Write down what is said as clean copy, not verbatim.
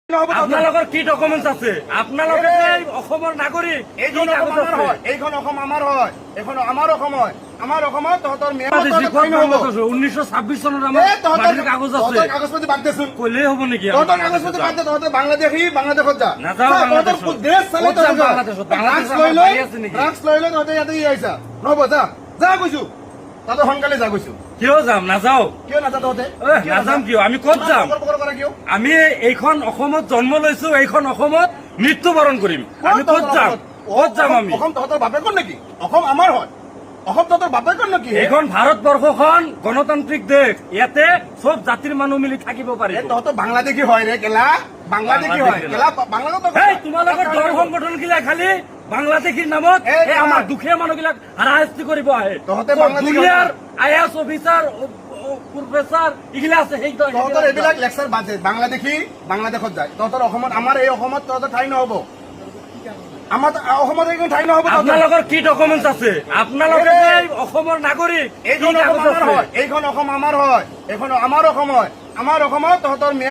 আপোনালোকৰ কি ডকুমেন্ট আছে? আপোনালোকে অসমৰ নাগৰিক। এইখন অসম আমাৰ হয়, এইখন আমাৰ অসম হয়। আমাৰ অসমত তহঁতৰ 1926 চনত আমাৰ মাটিৰ কাগজ আছে। কাগজ পাতি বাদ দেচোন, কলেই হ'ব নেকি? তহঁতৰ কাগজ পাতি বাদ দে। তহঁতে বাংলাদেশী, বাংলাদেশত যা। নাযাওঁ বাংলাদেশত। ড্ৰাগছ লৈ লৈ তহঁতে ইয়াতে আহিছা। নহব, যা যা কৈছো, তহঁতে সোনকালে যা কৈছো। কিয় যাম? নাযাওঁ। কিয় নাযা তহঁতে? নাযাম কিয়? আমি ক'ত যাম? কিয়? আমি এইখন অসমত জন্ম লৈছো, এইখন অসমত মৃত্যুবৰণ কৰিম। আমি ক'ত যাম? ক'ত যাম আমি? অসম তহঁতৰ বাপেকৰ নেকি? অসম আমাৰ হয়। অসম তহঁতৰ বাপেকৰ নেকি? এইখন ভাৰতবৰ্ষখন গণতান্ত্ৰিক দেশ। ইয়াতে চব জাতিৰ মানুহ মিলি থাকিব পাৰি। তহঁতৰ বাংলাদেশী হয় ৰে কেলা, বাংলাদেশী হয় কেলা। বাংলাদেশ তোমালোকৰ দল সংগঠন গিলা খালি বাংলাদেশীৰ নামত আমাৰ দুখীয়া মানুহবিলাক হাৰাশাস্তি কৰিব আহে। তহঁতে বাংলাদেশী দুনিয়াৰ IAS অফিচাৰ, প্ৰফেচাৰ এইগিলা আছে। তহঁতৰ এইবিলাক লেকচাৰ বাদ দে। বাংলাদেশী বাংলাদেশত যায়, তহঁতৰ অসমত, আমাৰ এই অসমত তহঁতৰ ঠাই নহব। আমাৰ অসমত এইখন ঠাই নহব। আপোনালোকৰ কি ডকুমেন্ট আছে? আপোনালোকে অসমৰ নাগৰিক। এইখন অসম আমাৰ হয়, এইখন অসম আমাৰ হয়, এইখন আমাৰ অসম হয়। আমাৰ অসমত তহঁতৰ